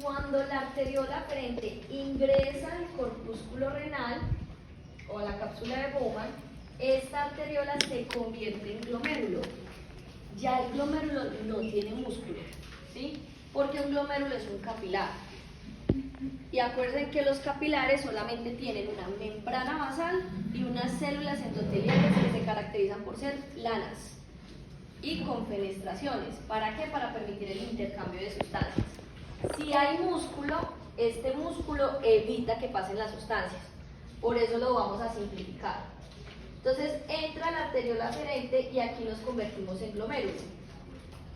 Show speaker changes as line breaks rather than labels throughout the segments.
cuando la arteriola aferente ingresa al corpúsculo renal o a la cápsula de Bowman, esta arteriola se convierte en glomérulo. Ya el glomérulo no tiene músculo, ¿sí? Porque un glomérulo es un capilar. Y acuerden que los capilares solamente tienen una membrana basal y unas células endoteliales que se caracterizan por ser planas y con fenestraciones. ¿Para qué? Para permitir el intercambio de sustancias. Si hay músculo, este músculo evita que pasen las sustancias. Por eso lo vamos a simplificar. Entonces entra la arteriola aferente y aquí nos convertimos en glomérulo.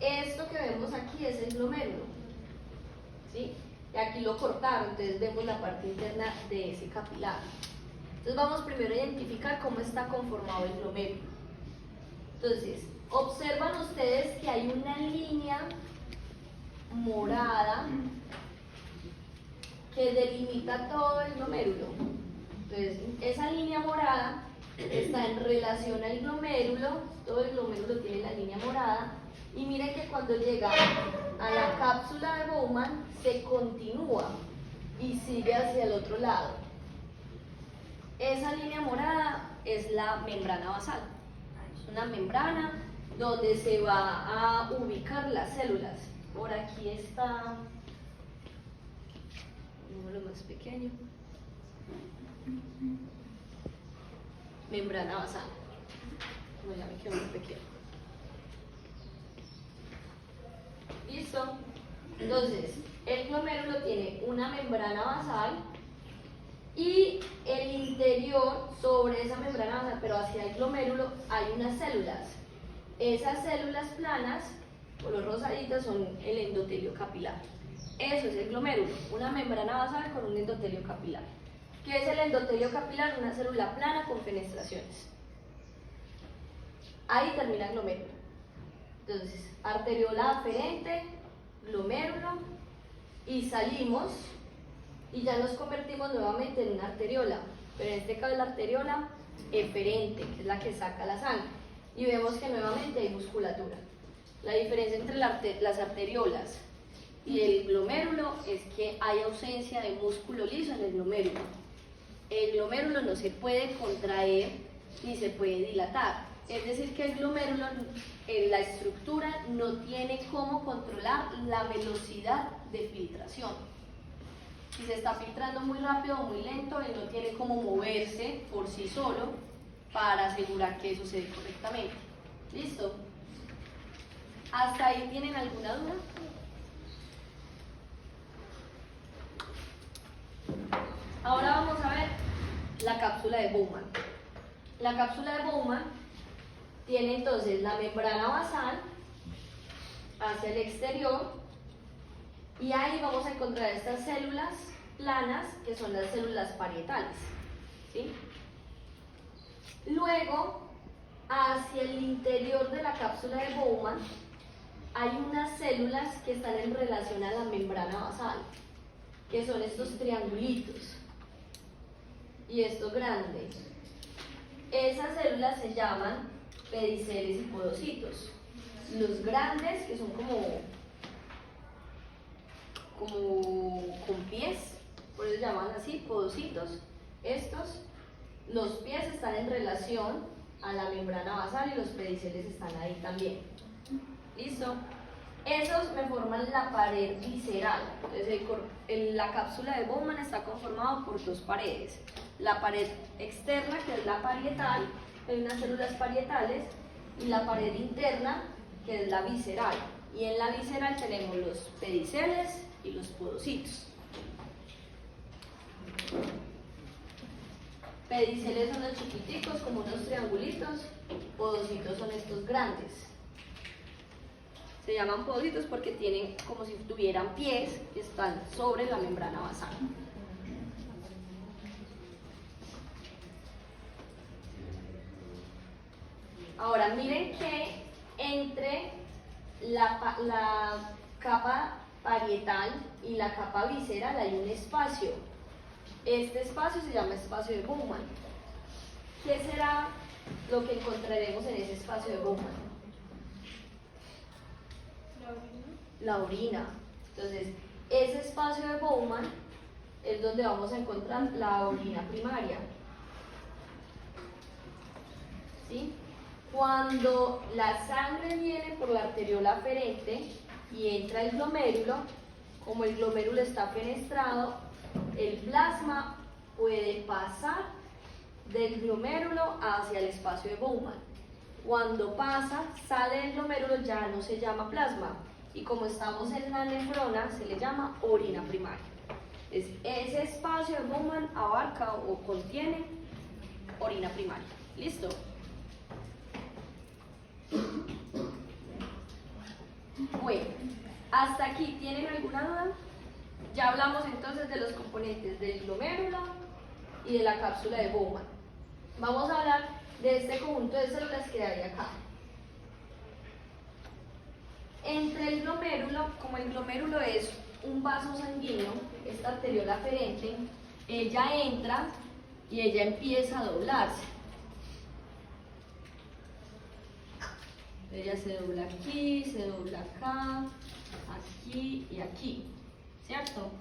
Esto que vemos aquí es el glomérulo, ¿sí? Y aquí lo cortaron, entonces vemos la parte interna de ese capilar. Entonces vamos primero a identificar cómo está conformado el glomérulo. Entonces, observan ustedes que hay una línea morada que delimita todo el glomérulo. Entonces, esa línea morada está en relación al glomérulo, todo el glomérulo tiene la línea morada, y miren que cuando llega a la cápsula de Bowman se continúa y sigue hacia el otro lado. Esa línea morada es la membrana basal, es una membrana donde se va a ubicar las células. Por aquí está un número más pequeño. Membrana basal. No, ya me quedó muy pequeño. ¿Listo? Entonces, el glomérulo tiene una membrana basal y el interior, sobre esa membrana basal, pero hacia el glomérulo, hay unas células. Esas células planas, color rosadita, son el endotelio capilar. Eso es el glomérulo, una membrana basal con un endotelio capilar. ¿Qué es el endotelio capilar? Una célula plana con fenestraciones. Ahí termina el glomérulo. Entonces, arteriola aferente, glomérulo, y salimos y ya nos convertimos nuevamente en una arteriola, pero en este caso la arteriola eferente, que es la que saca la sangre, y vemos que nuevamente hay musculatura. La diferencia entre las arteriolas y el glomérulo es que hay ausencia de músculo liso en el glomérulo. El glomérulo no se puede contraer ni se puede dilatar. Es decir, que el glomérulo, en la estructura, no tiene cómo controlar la velocidad de filtración. Si se está filtrando muy rápido o muy lento, él no tiene cómo moverse por sí solo para asegurar que eso se dé correctamente. ¿Listo? ¿Hasta ahí tienen alguna duda? Ahora vamos a ver la cápsula de Bowman. La cápsula de Bowman tiene entonces la membrana basal hacia el exterior y ahí vamos a encontrar estas células planas que son las células parietales, ¿sí? Luego, hacia el interior de la cápsula de Bowman hay unas células que están en relación a la membrana basal, que son estos triangulitos y estos grandes. Esas células se llaman pediceles y podocitos. Los grandes, que son como con pies, por eso se llaman así, podocitos. Estos, los pies están en relación a la membrana basal y los pediceles están ahí también. ¿Listo? Esos me forman la pared visceral. Entonces la cápsula de Bowman está conformada por dos paredes. La pared externa, que es la parietal, hay unas células parietales, y la pared interna, que es la visceral. Y en la visceral tenemos los pediceles y los podocitos. Pediceles son los chiquiticos, como unos triangulitos. Podocitos son estos grandes. Se llaman podocitos porque tienen como si tuvieran pies que están sobre la membrana basal. Ahora miren que entre la capa parietal y la capa visceral hay un espacio. Este espacio se llama espacio de Bowman. ¿Qué será lo que encontraremos en ese espacio de Bowman? La orina. Entonces, ese espacio de Bowman es donde vamos a encontrar la orina primaria. ¿Sí? Cuando la sangre viene por la arteriola aferente y entra el glomérulo, como el glomérulo está fenestrado, el plasma puede pasar del glomérulo hacia el espacio de Bowman. Cuando pasa, sale del glomérulo, ya no se llama plasma. Y como estamos en la nefrona, se le llama orina primaria. Ese espacio de Bowman abarca o contiene orina primaria. ¿Listo? Bueno, hasta aquí, ¿tienen alguna duda? Ya hablamos entonces de los componentes del glomérulo y de la cápsula de Bowman. Vamos a hablar de este conjunto de células que hay acá. Entre el glomérulo, como el glomérulo es un vaso sanguíneo, esta arteriola aferente, ella entra y ella empieza a doblarse. Ella se dobla aquí, se dobla acá, aquí y aquí, ¿cierto?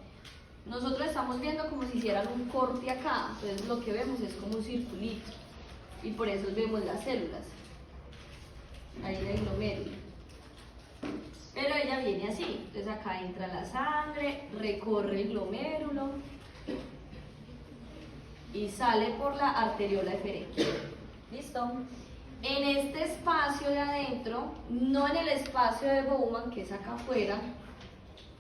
Nosotros estamos viendo como si hicieran un corte acá, entonces lo que vemos es como un circulito y por eso vemos las células ahí en el glomérulo. Pero ella viene así, entonces acá entra la sangre, recorre el glomérulo y sale por la arteriola eferente. ¿Listo? En este espacio de adentro, no en el espacio de Bowman, que es acá afuera,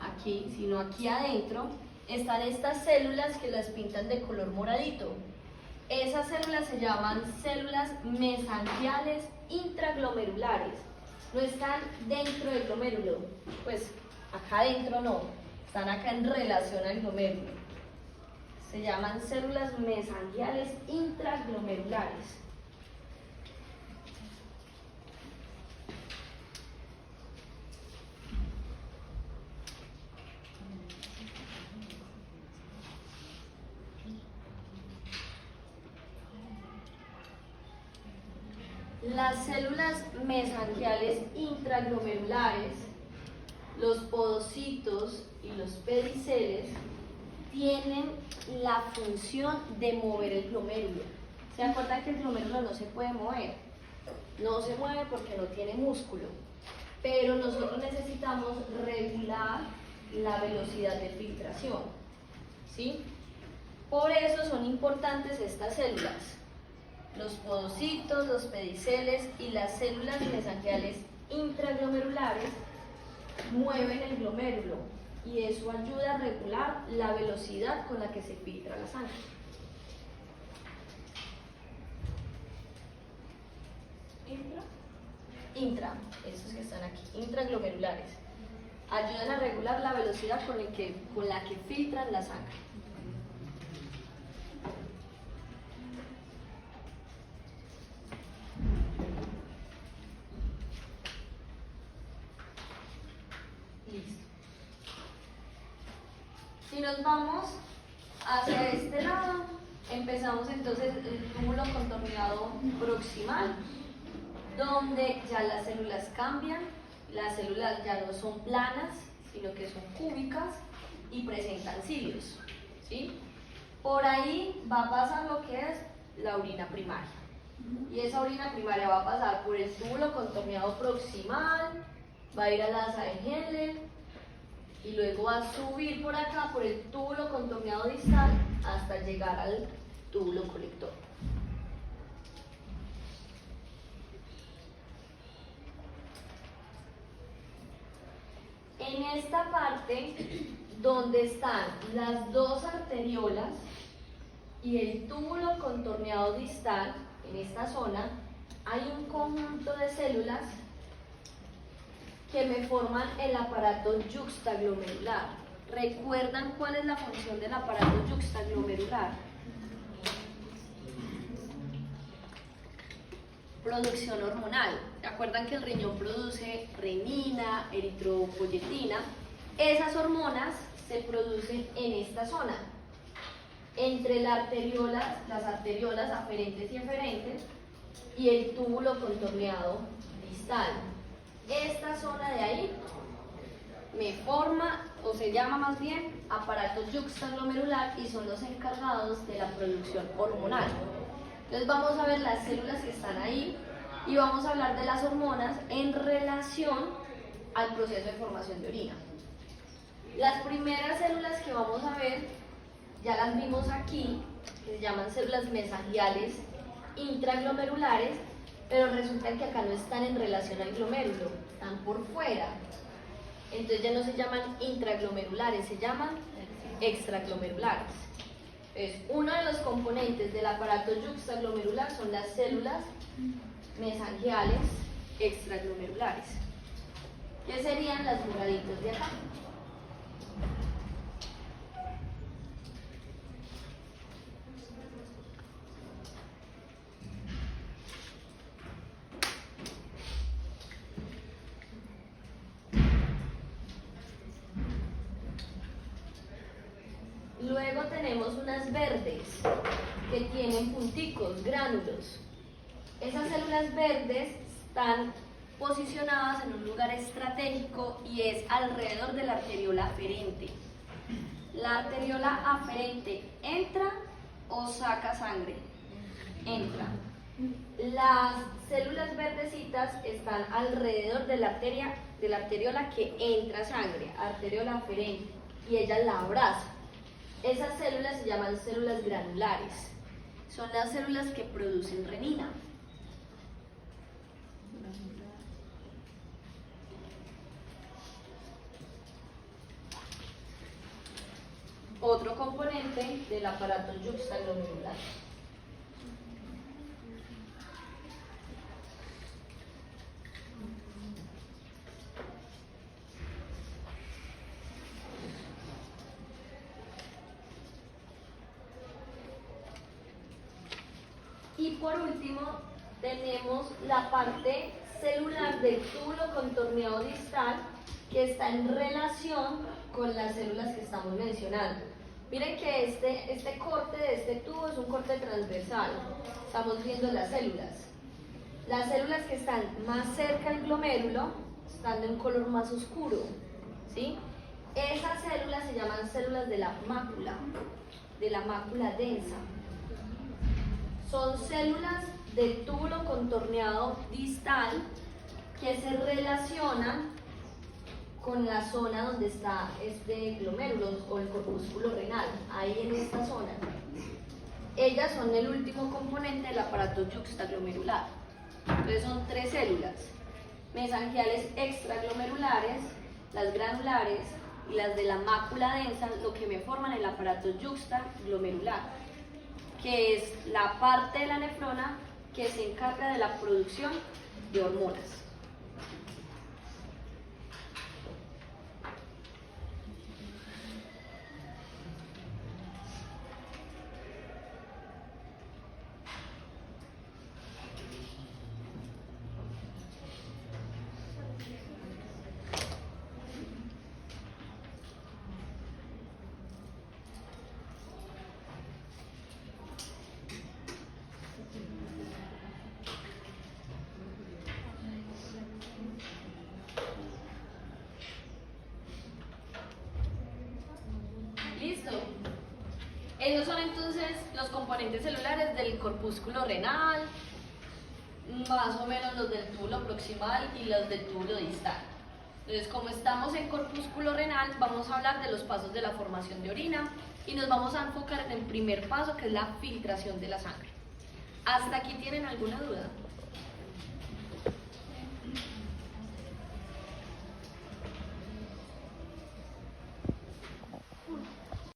aquí, sino aquí adentro, están estas células que las pintan de color moradito. Esas células se llaman células mesangiales intraglomerulares. No están dentro del glomérulo, pues acá adentro no, están acá en relación al glomérulo. Se llaman células mesangiales intraglomerulares. Las células mesangiales intraglomerulares, los podocitos y los pediceles tienen la función de mover el glomérulo. ¿Se acuerdan que el glomérulo no se puede mover? No se mueve porque no tiene músculo, pero nosotros necesitamos regular la velocidad de filtración, ¿sí? Por eso son importantes estas células. Los podocitos, los pediceles y las células mesangiales intraglomerulares mueven el glomérulo y eso ayuda a regular la velocidad con la que se filtra la sangre. Intra, esos que están aquí, intraglomerulares, ayudan a regular la velocidad con la que filtran la sangre. Listo. Si nos vamos hacia este lado, empezamos entonces el túbulo contorneado proximal, donde ya las células cambian, las células ya no son planas, sino que son cúbicas y presentan cilios, ¿sí? Por ahí va a pasar lo que es la orina primaria. Y esa orina primaria va a pasar por el túbulo contorneado proximal, va a ir a la asa de Henle y luego va a subir por acá por el túbulo contorneado distal hasta llegar al túbulo colector. En esta parte donde están las dos arteriolas y el túbulo contorneado distal, en esta zona, hay un conjunto de células que me forman el aparato yuxtaglomerular. ¿Recuerdan cuál es la función del aparato yuxtaglomerular? Producción hormonal. ¿Se acuerdan que el riñón produce renina, eritropoyetina? Esas hormonas se producen en esta zona, entre las arteriolas aferentes y eferentes y el túbulo contorneado distal. Esta zona de ahí me forma, o se llama más bien, aparato yuxtaglomerular y son los encargados de la producción hormonal. Entonces vamos a ver las células que están ahí y vamos a hablar de las hormonas en relación al proceso de formación de orina. Las primeras células que vamos a ver, ya las vimos aquí, que se llaman células mesangiales intraglomerulares, pero resulta que acá no están en relación al glomérulo, están por fuera. Entonces ya no se llaman intraglomerulares, se llaman extraglomerulares. Entonces, uno de los componentes del aparato yuxtaglomerular son las células mesangiales extraglomerulares, que serían las moraditas de acá. Luego tenemos unas verdes que tienen punticos, gránulos. Esas células verdes están posicionadas en un lugar estratégico y es alrededor de la arteriola aferente. La arteriola aferente entra o saca sangre. Entra. Las células verdecitas están alrededor de la arteriola que entra sangre, arteriola aferente, y ella la abraza. Esas células se llaman células granulares. Son las células que producen renina. Otro componente del aparato yuxtaglomerular. Y por último, tenemos la parte celular del túbulo contorneado distal que está en relación con las células que estamos mencionando. Miren que este corte de este tubo es un corte transversal. Estamos viendo las células. Las células que están más cerca al glomérulo están de un color más oscuro, ¿sí? Esas células se llaman células de la mácula densa. Son células del túbulo contorneado distal que se relacionan con la zona donde está este glomérulo o el corpúsculo renal, ahí en esta zona. Ellas son el último componente del aparato yuxtaglomerular. Entonces son tres células, mesangiales extraglomerulares, las granulares y las de la mácula densa, lo que me forman el aparato yuxtaglomerular, que es la parte de la nefrona que se encarga de la producción de hormonas. Listo. Esos son entonces los componentes celulares del corpúsculo renal, más o menos los del túbulo proximal y los del túbulo distal. Entonces, como estamos en corpúsculo renal, vamos a hablar de los pasos de la formación de orina y nos vamos a enfocar en el primer paso, que es la filtración de la sangre. ¿Hasta aquí tienen alguna duda?